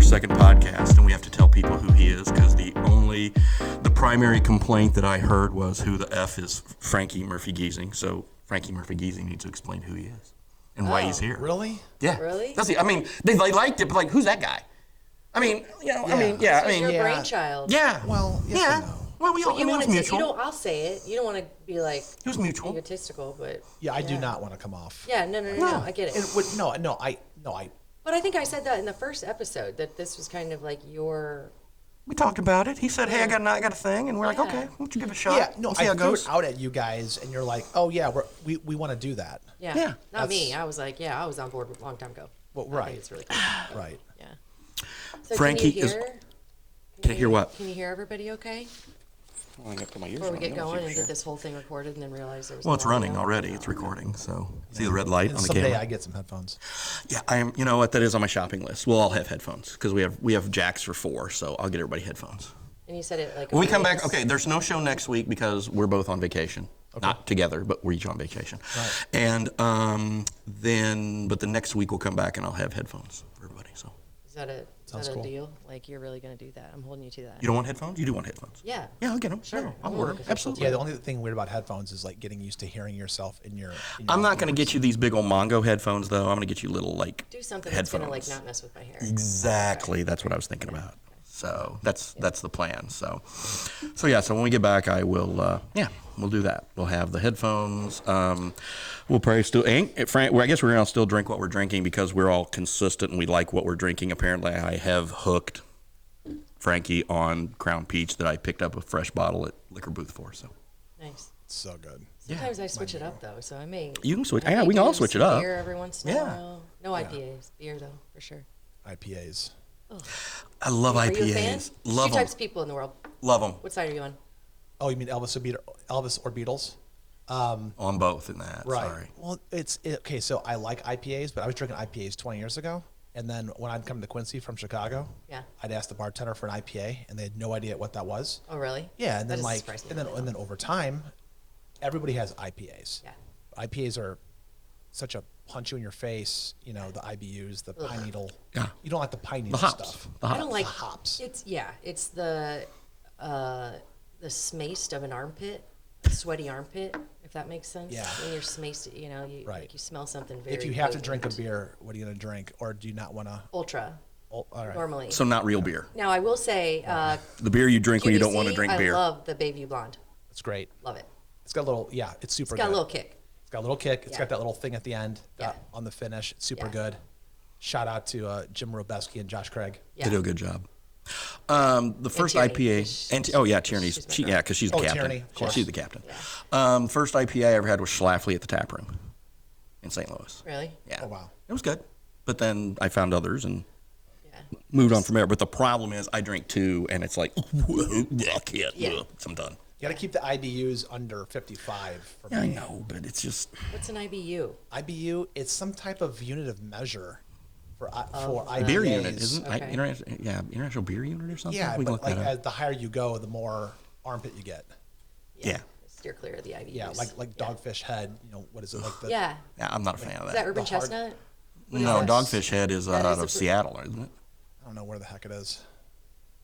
second podcast, and we have to tell people who he is because the primary complaint that I heard was who the F is Frankie Murphy Giesing. So Frankie Murphy Giesing needs to explain who he is and why he's here. Really? Yeah. Really? That's it. I mean, they liked it, but like, who's that guy? I mean, Your brainchild. Yeah. Well, yes and no. Well, it was mutual. I'll say it. You don't want to be like It was mutual. egotistical, but Yeah, I do not want to come off. Yeah, no. I get it. But I think I said that in the first episode that this was kind of like your. We talked about it. He said, "Hey, I got a thing," and we're like, "Okay, why don't you give it a shot?" Yeah, no, We'll see I how it threw goes. it out at you guys, and you're like, "Oh yeah, we want to do that." Yeah. Not me. I was like, I was on board a long time ago. Well, I right. think it's really cool. Right. Yeah. So Frankie can you is- hear? Can I hear what? Can you hear everybody okay? Well, I got to put my ears Before we on. get I don't going see and for get this whole thing recorded and then realize there was Well, it's no audio? running already. It's recording. So see the red light And on the someday camera. I get some headphones. Yeah, I am. You know what? That is on my shopping list. We'll all have headphones because we have jacks for 4. So I'll get everybody headphones. And you said it like. When we come back, okay. There's no show next week because we're both on vacation. Not together, but we're each on vacation. Right. And but the next week we'll come back and I'll have headphones for everybody. So Is that a cool. deal? Like you're really gonna do that? I'm holding you to that. you don't want headphones? You do want headphones? Yeah. Yeah, I'll get them. Sure. No, I'll I'm order looking them. for Absolutely. Yeah, the only thing weird about headphones is like getting used to hearing yourself in your. I'm not going to get you these big old Mongo headphones though. I'm going to get you little like Do something headphones. that's gonna like not mess with my hair. Exactly. That's what I was thinking about. So that's the plan. So when we get back, I will. We'll do that. We'll have the headphones. We'll probably still. I guess we're gonna still drink what we're drinking because we're all consistent and we like what we're drinking. Apparently, I have hooked Frankie on Crown Peach that I picked up a fresh bottle at Liquor Booth for. So Nice. So good. Sometimes I switch it up though, so I may. you can switch. I Yeah, may we can all do switch it some up. Beer every once in a Yeah. while. No IPAs. Beer though, for sure. IPAs. I love Are you a fan? IPAs. There's Love two them. types of people in the world. Love them. What side are you on? Oh, you mean Elvis or Beatles? On both in that. Right. Sorry. Well, okay. So I like IPAs, but I was drinking IPAs 20 years ago, and then when I'd come to Quincy from Chicago, Yeah. I'd ask the bartender for an IPA, and they had no idea what that was. Oh, really? Yeah, and That then doesn't surprise me really, and then over time, everybody has IPAs. Yeah. IPAs are such a punch you in your face. You know, the IBUs, the pine needle. Yeah. You don't like the pine The needle hops. stuff. The I hops. don't like hops. It's the smaced of an armpit, a sweaty armpit, if that makes sense. Yeah. When you're smaced, you Right. like you smell something very. If you have to potent. drink a beer, what are you going to drink? Or do you not want to? Ultra. All right. Normally. So not real beer. Now I will say, The beer you drink when you don't want to QVC, drink beer. I love the Bayview Blonde. It's great. Love it. It's got a little, it's super It's got good. a little kick. It's got a little kick. It's Yeah. got that little thing at the end Yeah. on the finish. It's super Yeah. good. Shout out to Jim Robeski and Josh Craig. Yeah. They do a good job. The first Tierney, IPA, 'cause Tierney's, she's my girl. because she's the Oh, captain. Tierney, of course. She's the captain. Yeah. First IPA I ever had was Schlafly at the Tap Room in St. Louis. Really? Yeah. Oh, wow. It was good, but then I found others and Yeah. moved on from there. But the problem is I drink 2, and it's like, I can't. Yeah. I'm done. You got to keep the IBUs under 55 for Yeah, I me. know, but it's just What's an IBU? IBU, it's some type of unit of measure for Oh, IPAs. beer unit, isn't it? Okay. International beer unit or something. Yeah, We can but look that like up. as the higher you go, the more armpit you get. Yeah. Steer clear of the IBUs. Yeah, like Dogfish Head. You know, what is it like? The, Yeah. Yeah, I'm not a fan of Is that. that Urban the hard- Chestnut? No, that? Dogfish Head is That out is of a- Seattle, isn't it? I don't know where the heck it is.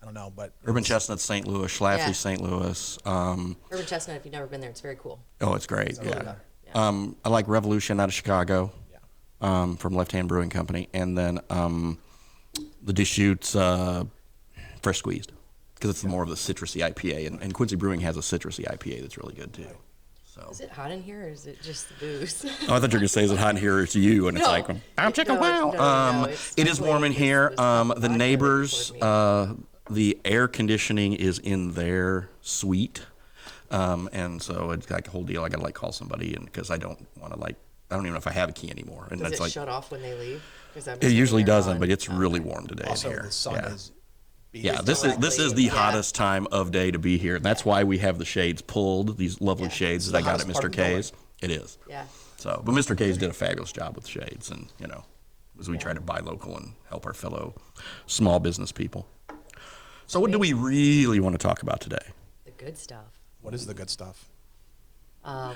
I don't know, but Urban Chestnut, St. Louis, Schlafly, Yeah. St. Louis. Urban Chestnut, if you've never been there, it's very cool. Oh, it's great. really Yeah. good. Yeah. I like Revolution out of Chicago. Yeah. From Left Hand Brewing Company, and then the Deschutes Fresh Squeezed because it's more of the citrusy IPA, and Quincy Brewing has a citrusy IPA that's really good too. So. Is it hot in here, or is it just the booze? Oh, I thought you were gonna say, "Is it hot in here?" It's you, and it's No. like, "I'm chicken No, wow." no, it's It is warm in totally- here. it's vodka The that neighbors, poured me. the air conditioning is in their suite, and so it's like a whole deal. I gotta like call somebody, and because I don't want to I don't even know if I have a key anymore, and Does that's it like shut off when they leave? 'Cause I'm it assuming usually they're doesn't, on. but it's Oh, really okay. warm today Also, in here. the sun Yeah. is. Yeah, this is the Yeah. hottest time of day to be here, and that's why we have the shades pulled. These lovely Yeah. shades It's that I the got at hottest part Mr. of the building. K's. It is. Yeah. So, but Mr. K's did a fabulous job with shades, and as we try to buy local and help our fellow small business people. So, what do we really want to talk about today? The good stuff. What is the good stuff?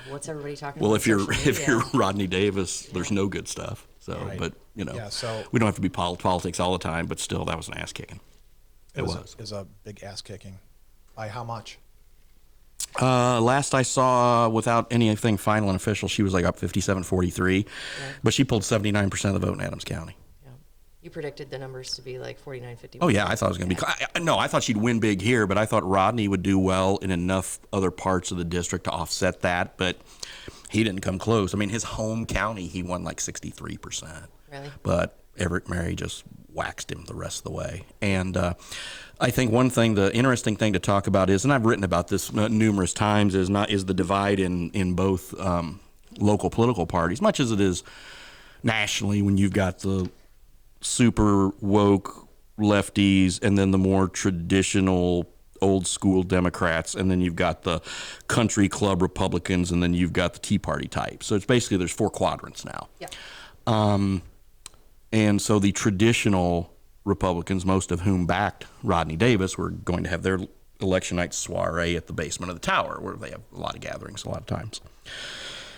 What's everybody talking Well, about? if you're social media? Rodney Davis, there's no good stuff. So, Right. but Yeah, so- we don't have to be politics all the time. But still, that was an ass kicking. It was. It was a big ass kicking. By how much? Last I saw, without anything final and official, she was like up 57-43, but she pulled 79% of the vote in Adams County. Yeah. You predicted the numbers to be like 49-51. Oh yeah, I thought it was going to be. No, I thought she'd win big here, but I thought Rodney would do well in enough other parts of the district to offset that. But he didn't come close. I mean, his home county, he won like 63%. Really? But Everett Mary just waxed him the rest of the way. And I think one thing, the interesting thing to talk about is, and I've written about this numerous times, is the divide in both local political parties, much as it is nationally when you've got the super woke lefties and then the more traditional old school Democrats, and then you've got the country club Republicans, and then you've got the Tea Party type. So it's basically there's 4 quadrants now. Yeah. And so the traditional Republicans, most of whom backed Rodney Davis, were going to have their election night soiree at the basement of the tower, where they have a lot of gatherings a lot of times.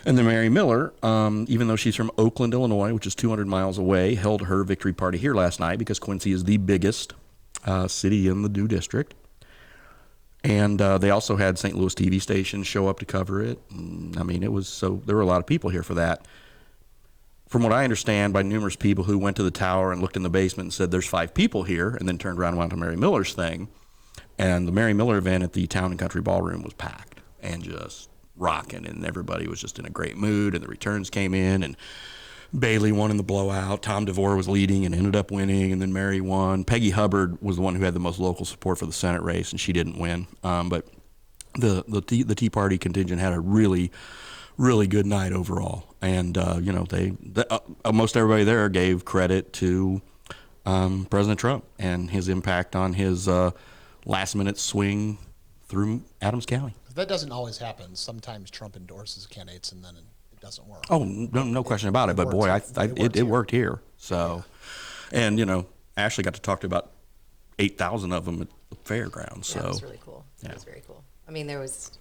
And then Mary Miller, even though she's from Oakland, Illinois, which is 200 miles away, held her victory party here last night because Quincy is the biggest city in the new district. And they also had St. Louis TV stations show up to cover it. And, I mean, there were a lot of people here for that. From what I understand by numerous people who went to the tower and looked in the basement and said, there's 5 people here, and then turned around and went to Mary Miller's thing. And the Mary Miller event at the Town and Country Ballroom was packed and just rocking, and everybody was just in a great mood, and the returns came in, and Bailey won in the blowout. Tom DeVore was leading and ended up winning, and then Mary won. Peggy Hubbard was the one who had the most local support for the Senate race, and she didn't win. But the Tea Party contingent had a really good night overall. And, most everybody there gave credit to President Trump and his impact on his last-minute swing through Adams County. That doesn't always happen. Sometimes Trump endorses candidates and then it doesn't work. Oh, no question about it. But, boy, it worked here. So, and, Ashley got to talk to about 8,000 of them at the fairgrounds. So That was really cool. Yeah. That was very cool. I mean, there was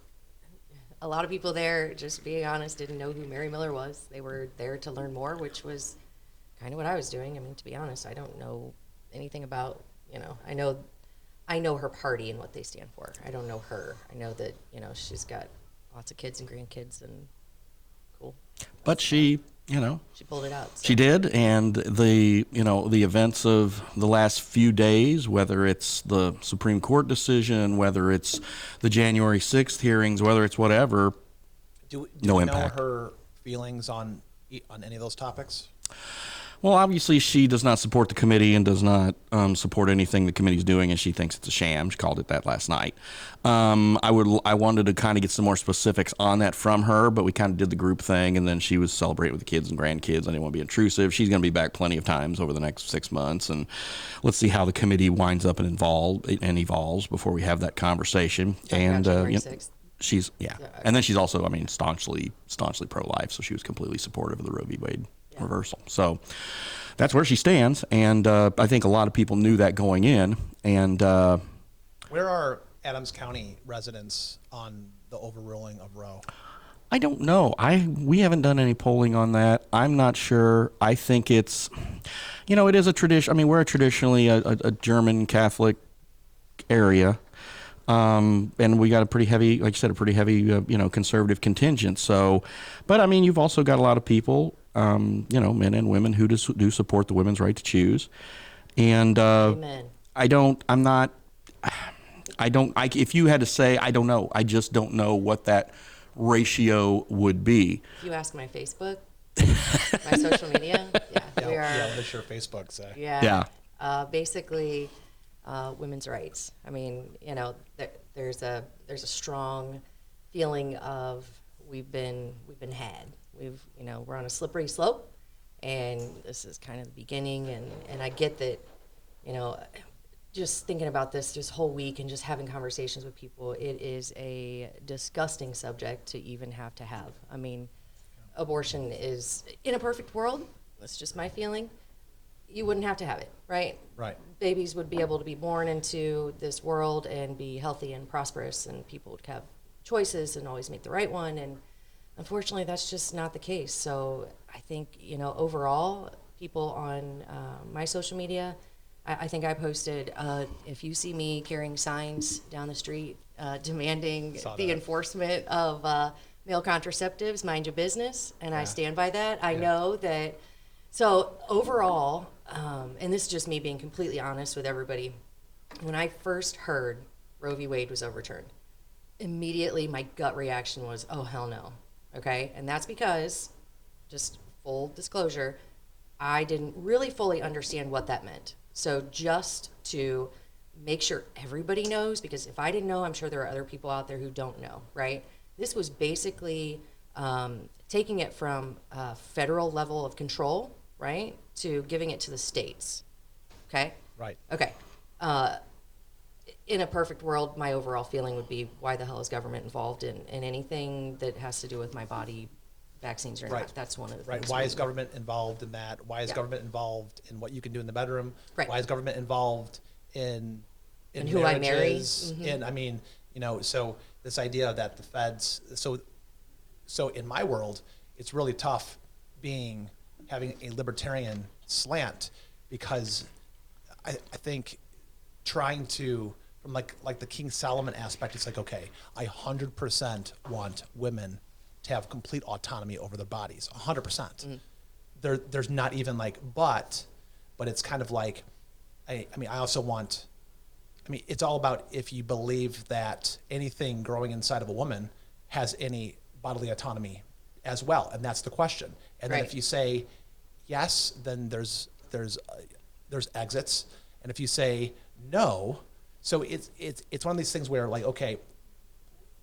a lot of people there, just being honest, didn't know who Mary Miller was. They were there to learn more, which was kind of what I was doing. I mean, to be honest, I don't know anything about, I know her party and what they stand for. I don't know her. I know that, she's got lots of kids and grandkids, and cool. But she pulled it out. So. She did, and the events of the last few days, whether it's the Supreme Court decision, whether it's the January 6th hearings, whether it's whatever, Do no we impact. know her feelings on any of those topics? Well, obviously she does not support the committee and does not support anything the committee's doing, and she thinks it's a sham. She called it that last night. I wanted to kind of get some more specifics on that from her, but we kind of did the group thing, and then she was celebrating with the kids and grandkids. I didn't want to be intrusive. She's going to be back plenty of times over the next 6 months, and let's see how the committee winds up and evolves before we have that conversation. And January 6th. she's and then she's also, staunchly pro-life, so she was completely supportive of the Roe v. Wade reversal. So that's where she stands, and I think a lot of people knew that going in. And Where are Adams County residents on the overruling of Roe? I don't know. We haven't done any polling on that. I'm not sure. I think it's, it is a tradition. I mean, we're traditionally a German Catholic area. And we got a pretty heavy, like you said, conservative contingent. So, but I mean, you've also got a lot of people, men and women who do support the women's right to choose. And Amen. If you had to say, I don't know. I just don't know what that ratio would be. If you ask my Facebook, my social media, we are. Yeah, what does your Facebook say? Yeah. Basically, women's rights. I mean, there's a strong feeling of we've been had. We're on a slippery slope, and this is kind of the beginning. And I get that, just thinking about this whole week and just having conversations with people, it is a disgusting subject to even have to have. I mean, abortion is, in a perfect world, that's just my feeling, you wouldn't have to have it, right? Right. Babies would be able to be born into this world and be healthy and prosperous, and people would have choices and always make the right one. And Unfortunately, that's just not the case. So I think, overall, people on my social media, I think I posted, if you see me carrying signs down the street demanding the enforcement of male contraceptives, mind your business, and I stand by that. I know that. So overall, and this is just me being completely honest with everybody, when I first heard Roe v. Wade was overturned, immediately my gut reaction was, oh, hell no. Okay? And that's because, just full disclosure, I didn't really fully understand what that meant. So just to make sure everybody knows, because if I didn't know, I'm sure there are other people out there who don't know, right? This was basically taking it from a federal level of control, right, to giving it to the states. Okay? Right. Okay. In a perfect world, my overall feeling would be, why the hell is government involved in anything that has to do with my body, vaccines or not? That's one of the things. Why is government involved in that? Why is government involved in what you can do in the bedroom? Right. Why is government involved in who I marry? Mm-hmm. And I mean, so this idea that the feds, so in my world, it's really tough having a libertarian slant, because I think trying to, from like the King Solomon aspect, it's like, okay, I 100% want women to have complete autonomy over their bodies, 100%. There's not even but it's kind of like, I also want, it's all about if you believe that anything growing inside of a woman has any bodily autonomy as well, and that's the question. And then if you say yes, then there's exits, and if you say no, so it's one of these things where, like, okay,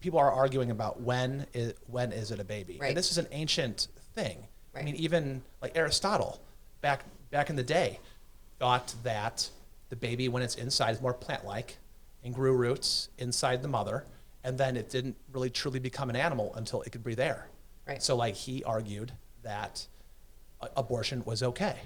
people are arguing about when is it a baby, and this is an ancient thing. I mean, even like Aristotle back in the day thought that the baby, when it's inside, is more plant-like and grew roots inside the mother, and then it didn't really truly become an animal until it could breathe air. Right. So he argued that abortion was okay,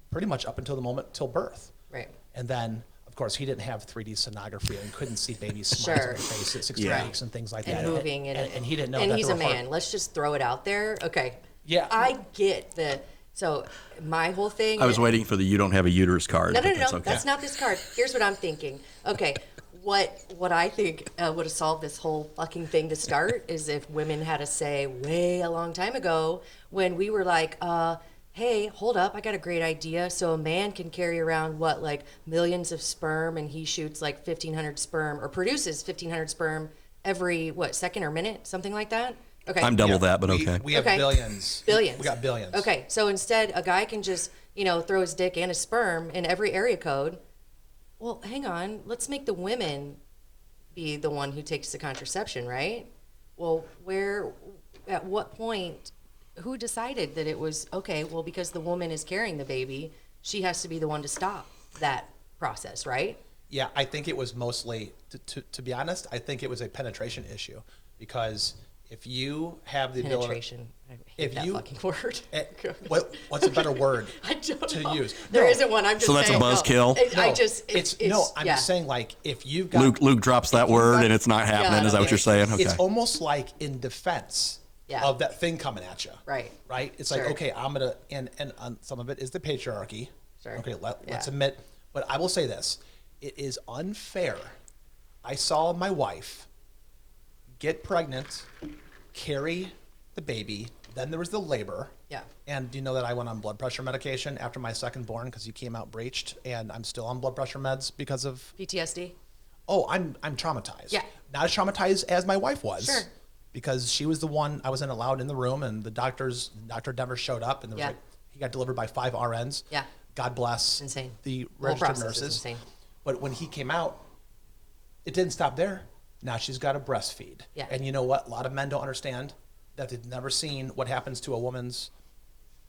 pretty much up until the moment till birth. Right. And then, of course, he didn't have 3D sonography and couldn't see babies' smiles on their face at 16 weeks and things like that. And moving. And he didn't know and that. he's a man. Let's just throw it out there. Okay. Yeah. I get so my whole thing. I was waiting for the "you don't have a uterus" card. No. Okay. That's not this card. Here's what I'm thinking. Okay. What I think would have solved this whole fucking thing to start is if women had a say way a long time ago, when we were like, hey, hold up, I got a great idea. So a man can carry around millions of sperm, and he shoots 1,500 sperm, or produces 1,500 sperm every second or minute, something like that. Okay. I'm double that, but okay. We have billions. Billions. We got billions. Okay. So instead, a guy can just throw his dick and his sperm in every area code. Well, hang on. Let's make the women be the one who takes the contraception, right? Well, at what point, who decided that it was, okay, well, because the woman is carrying the baby, she has to be the one to stop that process, right? Yeah, I think it was mostly, to be honest, I think it was a penetration issue, because if you have the penetration. I hate that fucking word. What's a better word I don't to know. use? There isn't one. I'm just so that's saying, a buzzkill. I'm just saying, if you've got Luke drops that word and it's not happening. Is that what you're saying? Okay. It's almost like in defense of that thing coming at you. Right. Right. It's like, okay, I'm gonna, and some of it is the patriarchy. Sure. Okay, let's admit. But I will say this: it is unfair. I saw my wife get pregnant, carry the baby, then there was the labor. Yeah. And do you know that I went on blood pressure medication after my second born because he came out breached, and I'm still on blood pressure meds because of PTSD? Oh, I'm traumatized. Yeah. Not as traumatized as my wife was. Sure. Because she was the one, I wasn't allowed in the room, and Dr. Denver showed up, and there was he got delivered by 5 RNs. Yeah. God bless insane. The whole registered nurses. Insane. But when he came out, it didn't stop there. Now she's got to breastfeed. Yeah. And you know what? A lot of men don't understand that they've never seen what happens to a woman's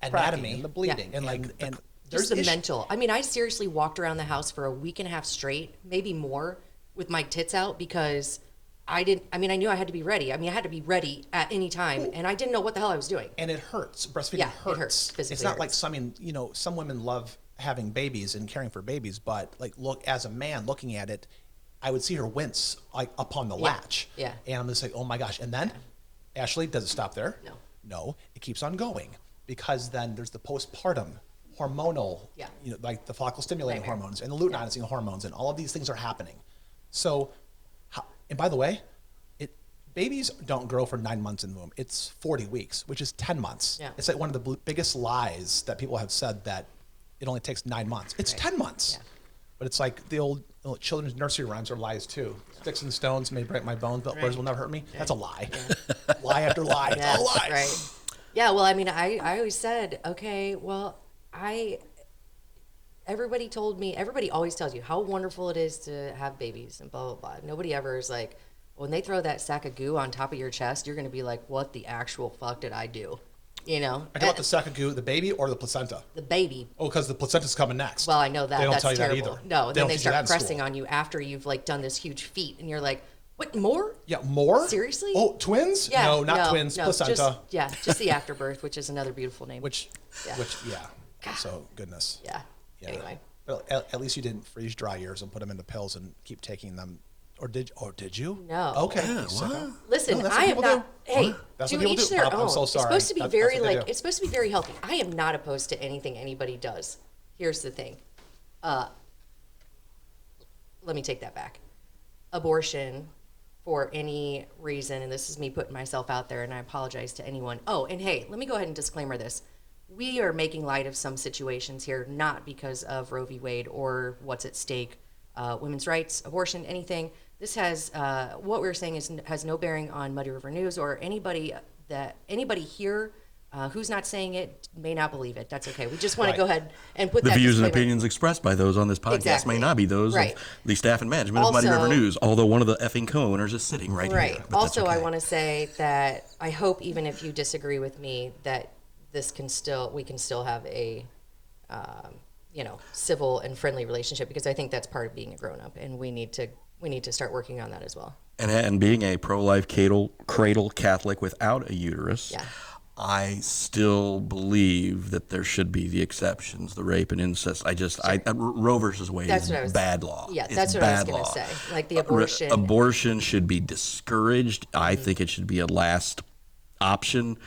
anatomy and the bleeding. Yeah. And there's the mental. I mean, I seriously walked around the house for a week and a half straight, maybe more, with my tits out, because I knew I had to be ready. I had to be ready at any time, and I didn't know what the hell I was doing. And it hurts. Breastfeeding hurts. It hurts. Physically it's not hurts. like some women love having babies and caring for babies, but look, as a man looking at it, I would see her wince upon the latch. Yeah. And I'm just like, oh my gosh. And then Ashley, does it stop there? No. No, it keeps on going, because then there's the postpartum hormonal, Yeah. like the follicle stimulating Nightmare. hormones and the luteinizing hormones, and all of these things are happening. So, and by the way, babies don't grow for 9 months in the womb. It's 40 weeks, which is 10 months. Yeah. It's like one of the biggest lies that people have said, that it only takes 9 months. It's 10 months. Yeah. But it's like the old children's nursery rhymes are lies too. Sticks and stones may break my bones, but words will never hurt me. That's a lie. Lie after lie. It's all lies. Right. Yeah. Well, I mean, I always said, okay, well, everybody always tells you how wonderful it is to have babies and blah, blah, blah. Nobody ever is like, when they throw that sack of goo on top of your chest, you're going to be like, what the actual fuck did I do? You know? I talk about the sac of goo, the baby or the placenta? The baby. Oh, because the placenta's coming next. Well, I know that. They don't That's tell you terrible. that either. No, They then don't they teach you that start in pressing school. on you after you've like done this huge feat, and you're like, what, more? Yeah, more? Seriously? Oh, twins? Yeah, No, not twins, placenta. Just the afterbirth, which is another beautiful name. Yeah. So, goodness. Yeah. Anyway. Well, at least you didn't freeze dry yours and put them into pills and keep taking them. Or did you? No. Okay. Yeah, Sicko. Listen, No, that's what I am people not. do. Hey, That's to what people each do. their I'm own. so sorry. It's supposed to be That's very what they like. do. It's supposed to be very healthy. I am not opposed to anything anybody does. Here's the thing. Let me take that back. Abortion, for any reason, and this is me putting myself out there, and I apologize to anyone. Oh, and hey, let me go ahead and disclaimer this. We are making light of some situations here, not because of Roe v. Wade or what's at stake, women's rights, abortion, anything. This has, what we're saying has no bearing on Muddy River News or anybody here who's not saying it may not believe it. That's okay. We just want to go ahead and put The that views and disclaimer. opinions expressed by those on this podcast Exactly. may not be those Right. of the staff and management of Muddy Also- River News, although one of the effing co-owners is sitting right Right. here. But Also, that's I okay. want to say that I hope even if you disagree with me, that we can still have a, civil and friendly relationship, because I think that's part of being a grown up, and we need to start working on that as well. And being a pro-life cradle Catholic without a uterus, Yeah. I still believe that there should be the exceptions, the rape and incest. Roe versus Wade That's is what I was- bad law. Yeah, It's that's what I was bad going law. to say. Like the abortion. Abortion should be discouraged. I think it should be a last option,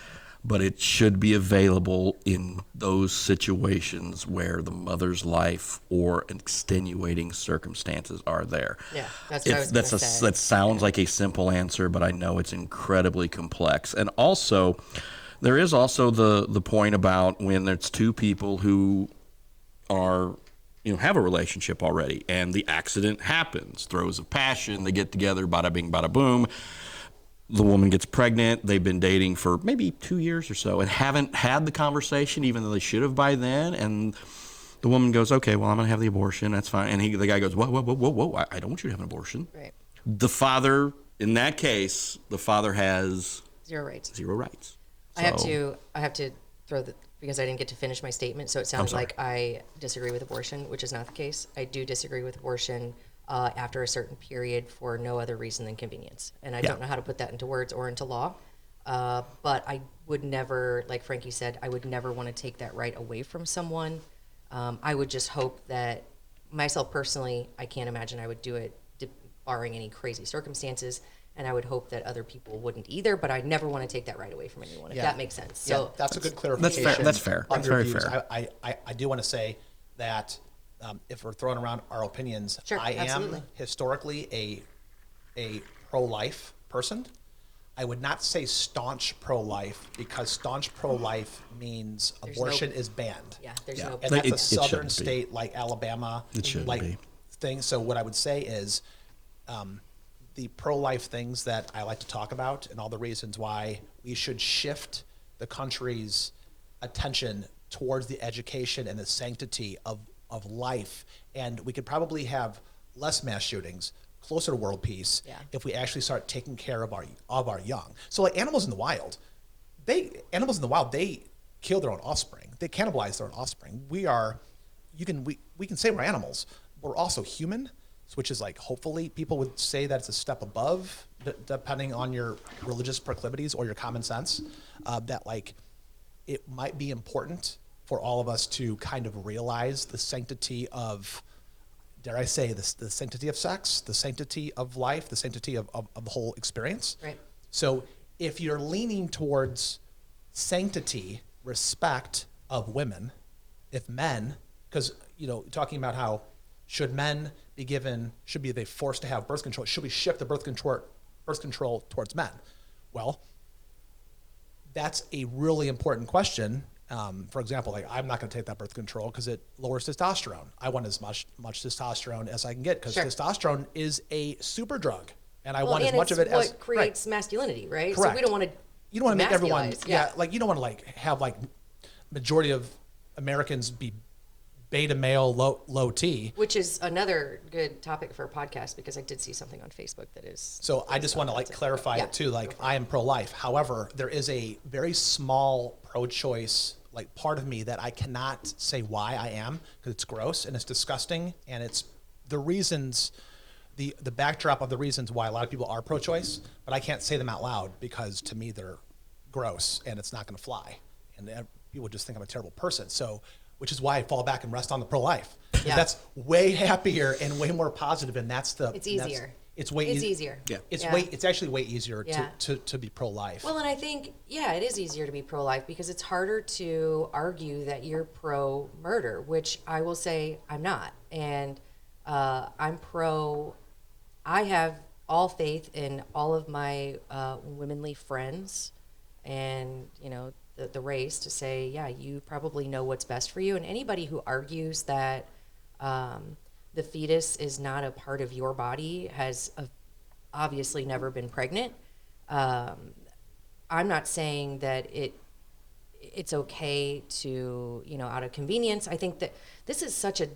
but it should be available in those situations where the mother's life or extenuating circumstances are there. Yeah, that's what I was going to say. That sounds like a simple answer, but I know it's incredibly complex. And also, there is also the point about when there's two people who are, have a relationship already, and the accident happens, throes of passion, they get together, bada bing, bada boom. The woman gets pregnant. They've been dating for maybe 2 years or so and haven't had the conversation, even though they should have by then. And the woman goes, okay, well, I'm going to have the abortion. That's fine. And the guy goes, whoa. I don't want you to have an abortion. Right. The father, in that case, the father has Zero rights. zero rights. I have to throw because I didn't get to finish my statement, so it sounds sorry. like I disagree with abortion, which is not the case. I do disagree with abortion after a certain period for no other reason than convenience. And I don't know how to put that into words or into law. But I would never, like Frankie said, I would never want to take that right away from someone. I would just hope that, myself personally, I can't imagine I would do it barring any crazy circumstances. And I would hope that other people wouldn't either, but I never want to take that right away from anyone, if that makes sense. So that's a good clarification. That's fair. on That's your very views. fair. I do want to say that if we're throwing around our opinions, Sure, I absolutely. am historically a pro-life person. I would not say staunch pro-life, because staunch pro-life means There's abortion no- is banned. yeah, there's Yeah. no. And It- that's a it southern shouldn't be. state like Alabama, It shouldn't like be. thing. So what I would say is, the pro-life things that I like to talk about, and all the reasons why we should shift the country's attention towards the education and the sanctity of life, and we could probably have less mass shootings, closer to world peace, if we actually start taking care of our young. So like animals in the wild, they kill their own offspring. They cannibalize their own offspring. We can say we're animals, but we're also human, which is like, hopefully people would say that it's a step above, depending on your religious proclivities or your common sense, that like it might be important for all of us to kind of realize the sanctity of, dare I say, the sanctity of sex, the sanctity of life, the sanctity of the whole experience. Right. So if you're leaning towards sanctity, respect of women, if men, because, talking about how should men be given, should be they forced to have birth control, should we shift the birth control towards men? Well, that's a really important question. For example, like I'm not going to take that birth control because it lowers testosterone. I want as much testosterone as I can get because testosterone is a super drug, and I want as much of it as what creates masculinity, right? Correct. So we don't want to. You don't want to make everyone, yeah, like you don't want to like have like majority of Americans be beta male, low T. Which is another good topic for a podcast because I did see something on Facebook that is. So I just want to like clarify it too. Like I am pro-life. However, there is a very small pro-choice like part of me that I cannot say why I am because it's gross and it's disgusting and it's the reasons, the backdrop of the reasons why a lot of people are pro-choice, but I can't say them out loud because to me they're gross and it's not going to fly, and people just think I'm a terrible person. So, which is why I fall back and rest on the pro-life. Yeah. That's way happier and way more positive, and that's the. It's easier. It's way easier. Yeah. It's Yeah. It's actually way easier Yeah. to be pro-life. Well, and I think, it is easier to be pro-life because it's harder to argue that you're pro-murder, which I will say I'm not. And I'm pro, I have all faith in all of my womanly friends and, the race to say, you probably know what's best for you. And anybody who argues that the fetus is not a part of your body has obviously never been pregnant. I'm not saying that it's okay to, out of convenience. I think that this is such a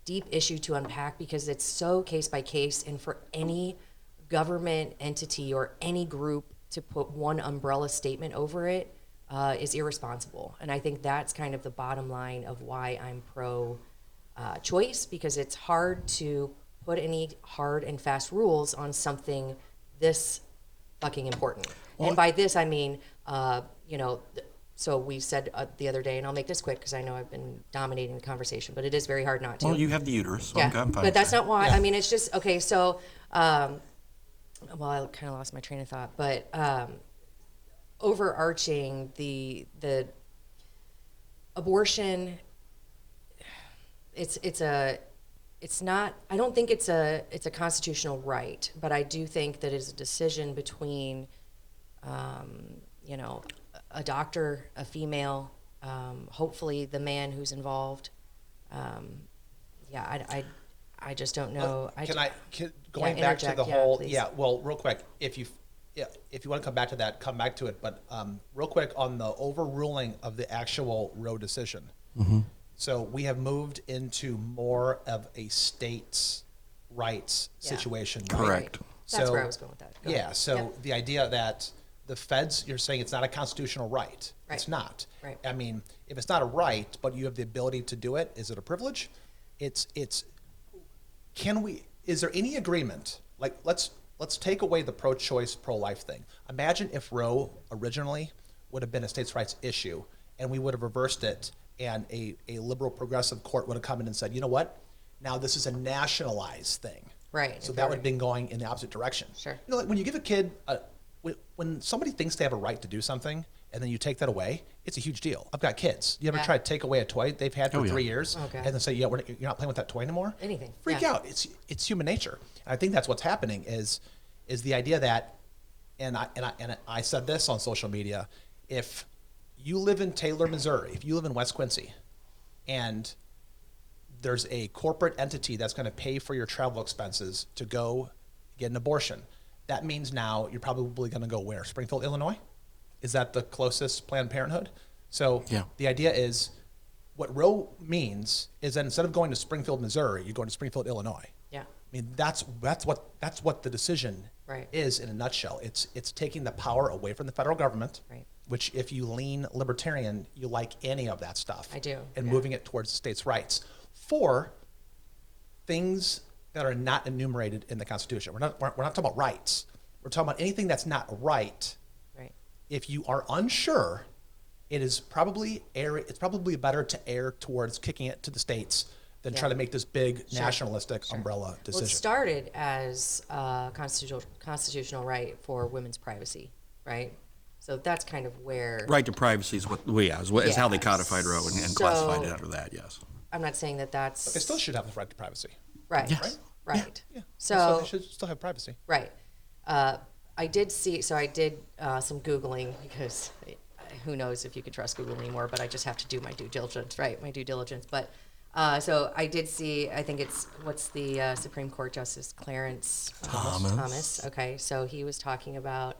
deep issue to unpack because it's so case by case, and for any government entity or any group to put one umbrella statement over it is irresponsible. And I think that's kind of the bottom line of why I'm pro choice, because it's hard to put any hard and fast rules on something this fucking important. Well, and by this, I mean, so we said the other day, and I'll make this quick because I know I've been dominating the conversation, but it is very hard not to. Well, you have the uterus, so I'm fine but with that's that. not why. I mean, it's just, okay, so, I kind of lost my train of thought, but overarching the abortion, it's not, I don't think it's a constitutional right, but I do think that it's a decision between, a doctor, a female, hopefully the man who's involved. I just don't know. Going back to the whole, please. well, real quick, if you want to come back to that, come back to it. But real quick on the overruling of the actual Roe decision. Mm-hmm. So we have moved into more of a states' rights situation. Right? Correct. That's So, where I was going with that. Go ahead. So Yep. the idea that the feds, you're saying it's not a constitutional right. Right. It's not. Right. I mean, if it's not a right, but you have the ability to do it, is it a privilege? Is there any agreement? Like, let's take away the pro-choice, pro-life thing. Imagine if Roe originally would have been a states' rights issue, and we would have reversed it, and a liberal progressive court would have come in and said, you know what? Now this is a nationalized thing. Right. So that would have been going in the opposite direction. Sure. Like when you give a kid, when somebody thinks they have a right to do something, and then you take that away, it's a huge deal. I've got kids. You ever Yeah. try to take away a toy they've had for Oh, yeah. 3 years, Okay. and then say, you're not playing with that toy anymore? Anything. Freak Yeah. out. It's human nature. And I think that's what's happening is the idea that, and I said this on social media, if you live in Taylor, Missouri, if you live in West Quincy, and there's a corporate entity that's going to pay for your travel expenses to go get an abortion, that means now you're probably going to go where? Springfield, Illinois? Is that the closest Planned Parenthood? So Yeah. the idea is, what Roe means is that instead of going to Springfield, Missouri, you're going to Springfield, Illinois. Yeah. I mean, that's what the decision Right. is in a nutshell. It's taking the power away from the federal government, Right. which if you lean libertarian, you like any of that stuff. I do, And yeah. moving it towards the states' rights for things that are not enumerated in the Constitution. We're not talking about rights. We're talking about anything that's not right. Right. If you are unsure, it's probably better to err towards kicking it to the states than try to make this big nationalistic umbrella decision. Well, it started as a constitutional right for women's privacy, right? So that's kind of where Right to privacy is is how they Yeah. codified Roe and So- classified it under that. Yes. I'm not saying that that's They still should have the right to privacy. right. Yes. Right. Yeah. So they should still have privacy. right. I did some Googling because who knows if you can trust Google anymore, but I just have to do my due diligence, right? My due diligence. But so I did see, I think what's the Supreme Court Justice Clarence Thomas. Okay. So he was talking about,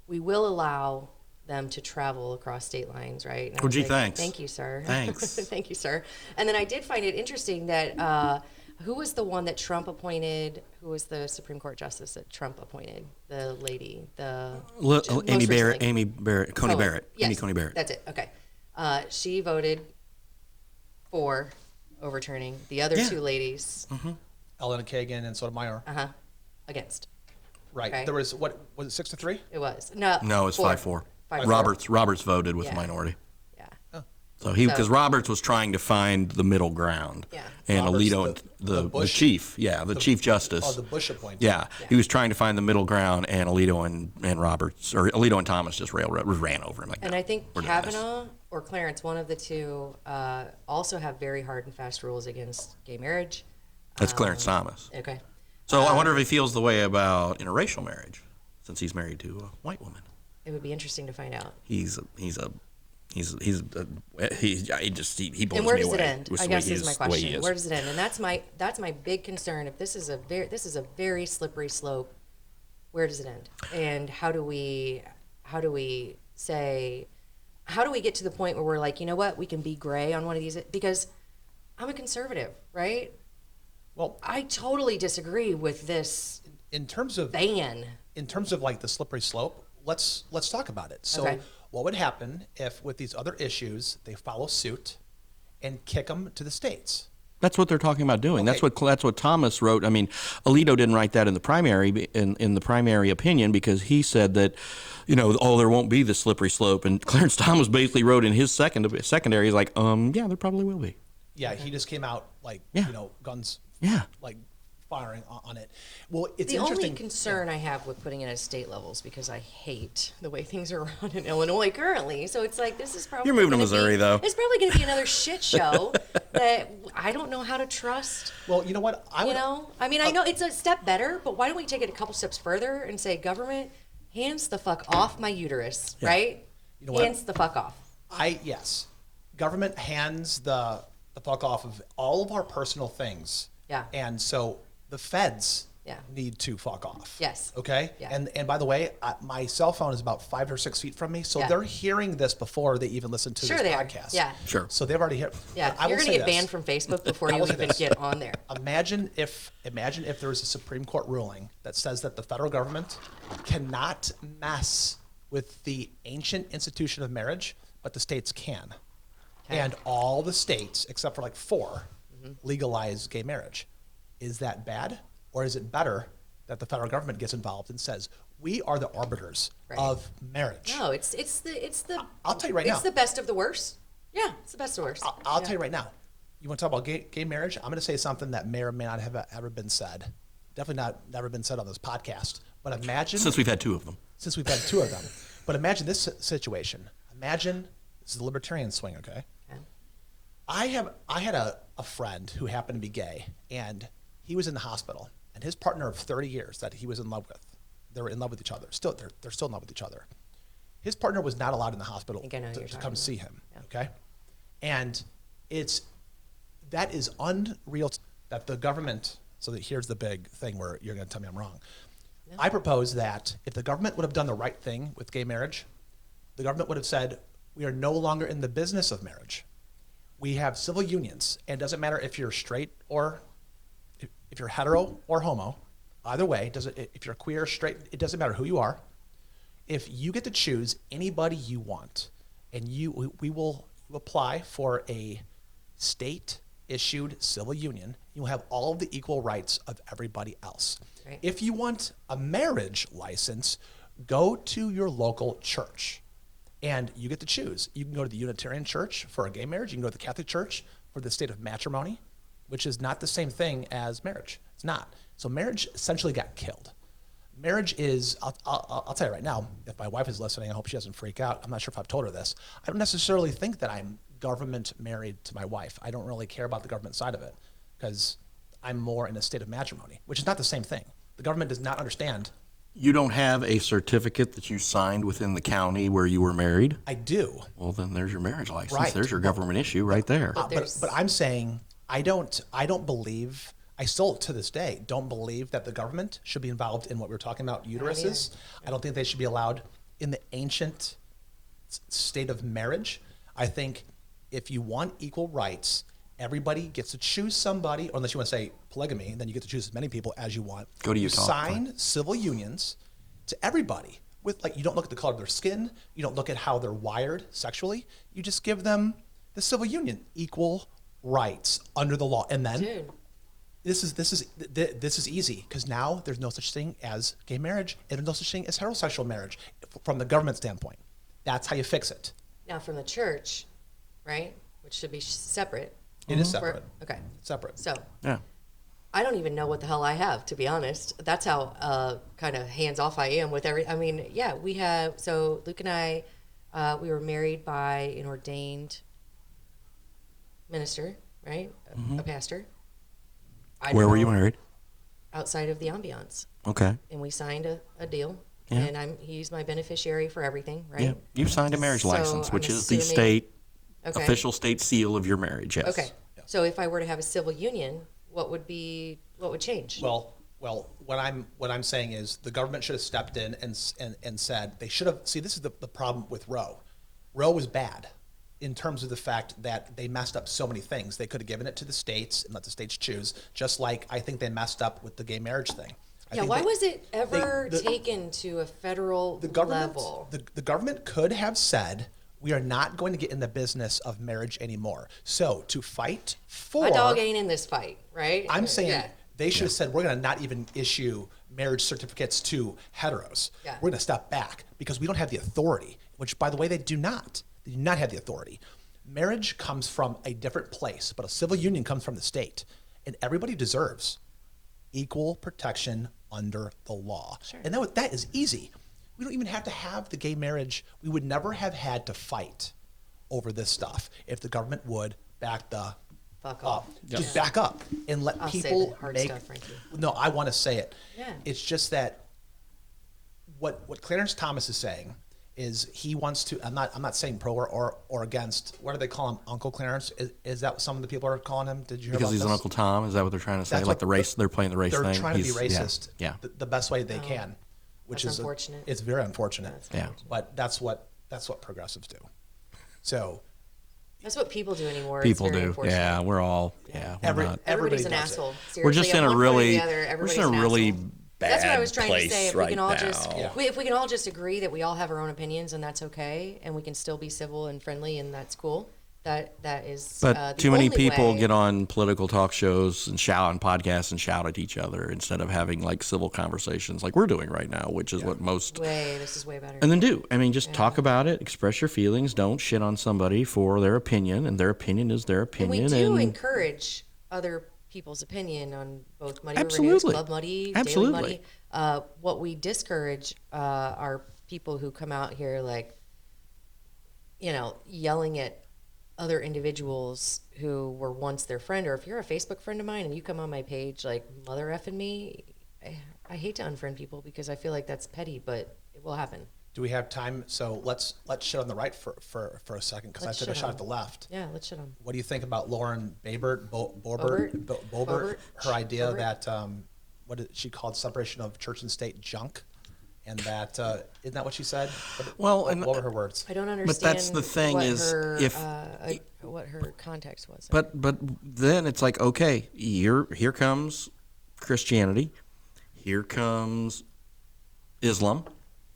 we will allow them to travel across state lines, right? And I Oh, was gee, like, thanks. Thank you, sir. Thanks. Thank you, sir. And then I did find it interesting that who was the one that Trump appointed? Who was the Supreme Court justice that Trump appointed? The lady, most Amy Barrett, recently. Coney Barrett, Yes, Amy Coney Barrett. That's it. Okay. She voted for overturning. The other Yeah. two ladies, Ellen Kagan and Sotomayor. against. Right. Okay. There was, what was it, 6-3? It was No, it's 5-4. 5-4. Roberts voted with Yeah. the minority. Yeah. So because Roberts was trying to find the middle ground. Yeah. And Roberts, Alito and the Bush- chief, the Chief Justice. Oh, the Bush appointment. Yeah, he was trying to find the middle ground, and Alito and Roberts, or Alito and Thomas just ran over him. Like, And no, I think we're doing this. Kavanaugh or Clarence, one of the two, also have very hard and fast rules against gay marriage. That's Clarence Thomas. Okay. So I wonder if he feels the way about interracial marriage, since he's married to a white woman. It would be interesting to find out. He blows And where me does away. it end? with I the way guess he is my the way he question. is. Where does it end? And that's my big concern. If this is a very slippery slope, where does it end? And how do we get to the point where we're like, you know what, we can be gray on one of these? Because I'm a conservative, right? Well, I totally disagree with this in terms of ban. like the slippery slope, let's talk about it. So Okay. what would happen if with these other issues they follow suit and kick them to the states? That's what they're talking about doing. Okay. That's what Thomas wrote. I mean, Alito didn't write that in the primary in the primary opinion because he said that, there won't be the slippery slope. And Clarence Thomas basically wrote in his secondary, he's like, yeah, there probably will be. Yeah, he just came out like Yeah. guns Yeah. like firing on it. Well, it's The interesting. only concern I have with putting it at state levels because I hate the way things are run in Illinois currently. So it's like this is probably You're moving to gonna Missouri, though. It's probably going to be another shit show that I don't know how to trust. Well, you know what? I I know it's a step better, but why don't we take it a couple steps further and say, government, hands the fuck off my uterus, right? You know what? Hands the fuck off. Yes, government hands the fuck off of all of our personal things. Yeah. And so the feds Yeah. need to fuck off. Yes. Okay. Yeah. And by the way, my cell phone is about 5 or 6 feet from me, so Yeah. they're hearing this before they even listen to Sure this they are. podcast. Yeah. Sure. So they've already heard. Yeah, I you're will going to say get this. banned from Facebook before I you will say even this. get on there. Imagine if there was a Supreme Court ruling that says that the federal government cannot mess with the ancient institution of marriage, but the states can. Okay. And all the states, except for like 4, legalize gay marriage. Is that bad? Or is it better that the federal government gets involved and says, we are the arbiters Right. of marriage? No, it's the. I'll tell you right it's now. the best of the worst. Yeah, it's the best of the worst. I'll Yeah. tell you right now. You want to talk about gay marriage? I'm going to say something that may or may not have ever been said. Definitely never been said on this podcast. But imagine Since we've had 2 of them. since we've had 2 of them. But imagine this situation. Imagine this is the libertarian swing, okay? Okay. I had a friend who happened to be gay, and he was in the hospital, and his partner of 30 years that he was in love with, they were in love with each other. They're still in love with each other. His partner was not allowed in the hospital think I know who to you're come talking see him. Yeah. Okay, and that is unreal that the government. So that here's the big thing where you're going to tell me I'm wrong. No. I propose that if the government would have done the right thing with gay marriage, the government would have said, we are no longer in the business of marriage. We have civil unions, and it doesn't matter if you're straight or if you're hetero or homo. Either way, if you're queer or straight, it doesn't matter who you are. If you get to choose anybody you want, and we will apply for a state-issued civil union, you'll have all of the equal rights of everybody else. Right. If you want a marriage license, go to your local church. And you get to choose. You can go to the Unitarian Church for a gay marriage. You can go to the Catholic Church for the state of matrimony, which is not the same thing as marriage. It's not. So marriage essentially got killed. marriage is, I'll tell you right now, if my wife is listening, I hope she doesn't freak out. I'm not sure if I've told her this. I don't necessarily think that I'm government married to my wife. I don't really care about the government side of it because I'm more in a state of matrimony, which is not the same thing. The government does not understand. You don't have a certificate that you signed within the county where you were married? I do. Well, then there's your marriage license. Right. There's your government issue right there. But I'm saying I don't believe, I still to this day don't believe that the government should be involved in what we were talking about, uteruses. I don't think they should be allowed in the ancient state of marriage. I think if you want equal rights, everybody gets to choose somebody, or unless you want to say polygamy, then you get to choose as many people as you want. Go to You Utah. sign civil unions to everybody. With you don't look at the color of their skin, you don't look at how they're wired sexually. You just give them the civil union equal rights under the law, and then Dude. this is easy because now there's no such thing as gay marriage and there's no such thing as heterosexual marriage from the government standpoint. That's how you fix it. Now from the church, right, which should be separate. It is separate. Okay. Separate. So Yeah. I don't even know what the hell I have, to be honest. That's how kind of hands off I am with every. I mean, yeah, we have. So Luke and I, we were married by an ordained minister, right? A pastor. Where were you married? Outside of the ambiance, Okay. and we signed a deal. Yeah. And he's my beneficiary for everything, right? Yeah. You signed a marriage So license, which I'm is the assuming- state Okay. official state seal of your marriage. Yes. Okay. So if I were to have a civil union, what would change? Well, what I'm saying is the government should have stepped in and said they should have. See, this is the problem with Roe. Roe was bad in terms of the fact that they messed up so many things. They could have given it to the states and let the states choose, just like I think they messed up with the gay marriage thing. I yeah, think why they- was it ever the- taken to a federal the government, level? the government could have said, we are not going to get in the business of marriage anymore. So to fight for... My dog ain't in this fight, right? I'm saying Yeah. they should have said, we're going to not even issue marriage certificates to heteros. Yeah. We're going to step back because we don't have the authority, which, by the way, they do not. They do not have the authority. Marriage comes from a different place, but a civil union comes from the state. And everybody deserves equal protection under the law. Sure. And that is easy. We don't even have to have the gay marriage. We would never have had to fight over this stuff if the government would back the Fuck up. off. Just back up and let I'll say people the hard make. stuff, Frankie. No, I want to say it. Yeah. It's just that what Clarence Thomas is saying is he wants to. I'm not saying pro or against. What do they call him? Uncle Clarence? Is that what some of the people are calling him? Did you hear Because about he's this? an Uncle Tom. Is that what they're trying to say? That's Like what the race, they're playing the race They're thing. trying to be He's- racist. Yeah. The best way they can, which That's is unfortunate. It's very unfortunate. That's Yeah. But that's what progressives do. So That's what people do anymore. People it's very do. unfortunate. Yeah. We're all. Yeah. We're not. Everybody's everybody an does it. asshole. Seriously, We're just in at a one point or really. the other, We're just everybody's in a an really asshole. bad That's what I was trying to place say. If right we can all now. just, Yeah. if we can all just agree that we all have our own opinions and that's okay, and we can still be civil and friendly and that's cool. That is. But the too many only people way. get on political talk shows and shout on podcasts and shout at each other instead of having like civil conversations like we're doing right now, which is what most. This is way better. And then do. I mean, just talk about it, express your feelings. Don't shit on somebody for their opinion, and their opinion is their And opinion. we do encourage other people's opinion on both Muddy River News, Absolutely. Club Muddy, Absolutely. Daily Muddy. What we discourage are people who come out here like, yelling at other individuals who were once their friend. Or if you're a Facebook friend of mine and you come on my page like mother effing me, I hate to unfriend people because I feel like that's petty, but it will happen. do we have time? So let's shit on the right for a second because I Let's took a shit shot on at the left. Yeah, let's shit on. What do you think about Lauren Boebert? Boebert? Boebert, her idea Boebert? that what did she called separation of church and state junk, and that isn't that what she said? Well, what, and- what were her words? I don't understand. that's the thing what is her, if- what her context was. But then it's like, okay, here comes Christianity, here comes Islam,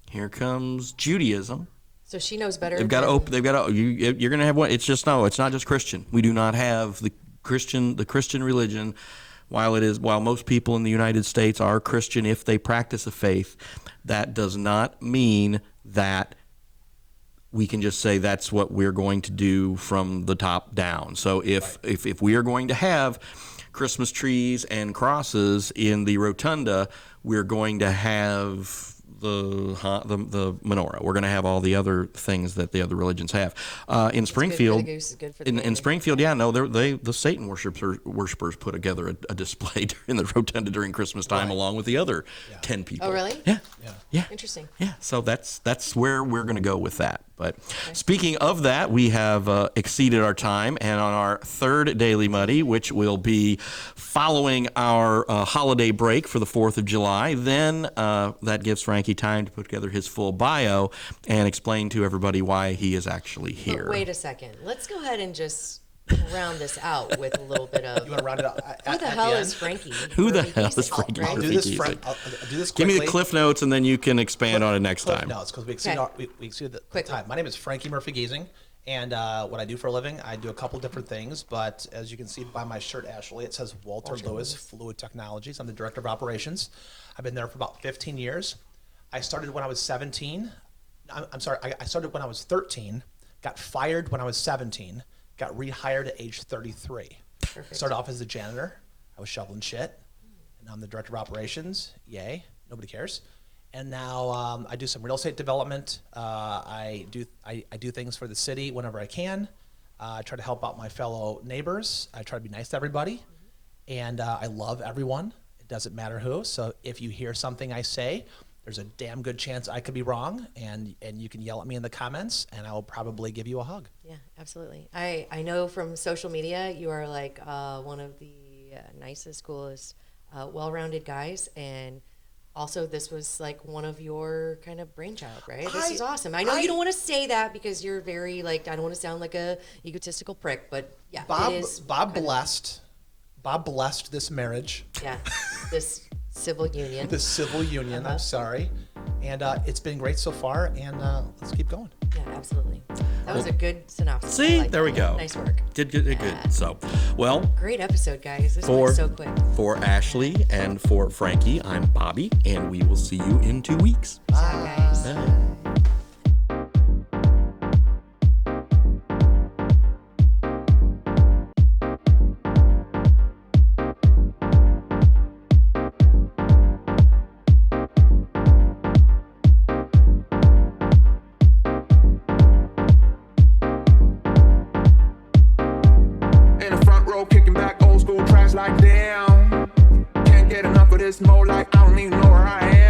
here comes Judaism. So she knows better. They've got to than- open. They've got to. You're going to have one. It's just no. It's not just Christian. We do not have the Christian religion. While most people in the United States are Christian if they practice a faith, that does not mean that we can just say that's what we're going to do from the top down. So if we are going to have Christmas trees and crosses in the rotunda, we're going to have the menorah. We're going to have all the other things that the other religions have. In Springfield, Good for the goose, good for the in gander. Springfield, the Satan worshipers put together a display in the rotunda during Christmas time, along with the other 10 people. Oh, really? Yeah. Interesting. Yeah, so that's where we're going to go with that. But speaking of that, we have exceeded our time, and on our third Daily Muddy, which will be following our holiday break for the 4th of July, then that gives Frankie time to put together his full bio and explain to everybody why he is actually here. But wait a second. Let's go ahead and just round this out with a little bit of You want to round it out? who the hell is Frankie? Who the Murphy hell is Giesing, Frankie right? I'll Murphy? do this. Giesing. I'll do this Give quickly. me the cliff notes, and then you can expand on it next time. No, it's because we Okay. exceeded the Quickly. time. My name is Frankie Murphy Giesing, and what I do for a living, I do a couple different things. But as you can see by my shirt, Ashley, it says Walter Lewis Fluid Technologies. I'm the director of operations. I've been there for about 15 years. I started when I was 17. I'm sorry, I started when I was 13. Got fired when I was 17. Got rehired at age 33. Perfect. Started off as a janitor. I was shoveling shit. And now I'm the director of operations. Yay. Nobody cares. And now I do some real estate development. I do things for the city whenever I can. I try to help out my fellow neighbors. I try to be nice to everybody. And I love everyone. It doesn't matter who. So if you hear something I say, there's a damn good chance I could be wrong, and you can yell at me in the comments, and I will probably give you a hug. Yeah, absolutely. I know from social media you are like one of the nicest, coolest, well-rounded guys, and also this was like one of your kind of brainchild, right? This is awesome. I know you don't want to say that because you're very like I don't want to sound like a egotistical prick, but yeah, it is. Bob blessed this marriage, Yeah, this civil union. this civil union. I'm sorry, and it's been great so far, and let's keep going. Yeah, absolutely. That was a good synopsis. See, I like there we that. go. Nice work. Did good. So, well, Great episode, guys. This for went so quick. for Ashley and for Frankie, I'm Bobby, and we will see you in 2 weeks. Peace out, guys. Bye. In the front row, kicking back old school tracks like damn. Can't get enough of this mode, like I don't even know where I am.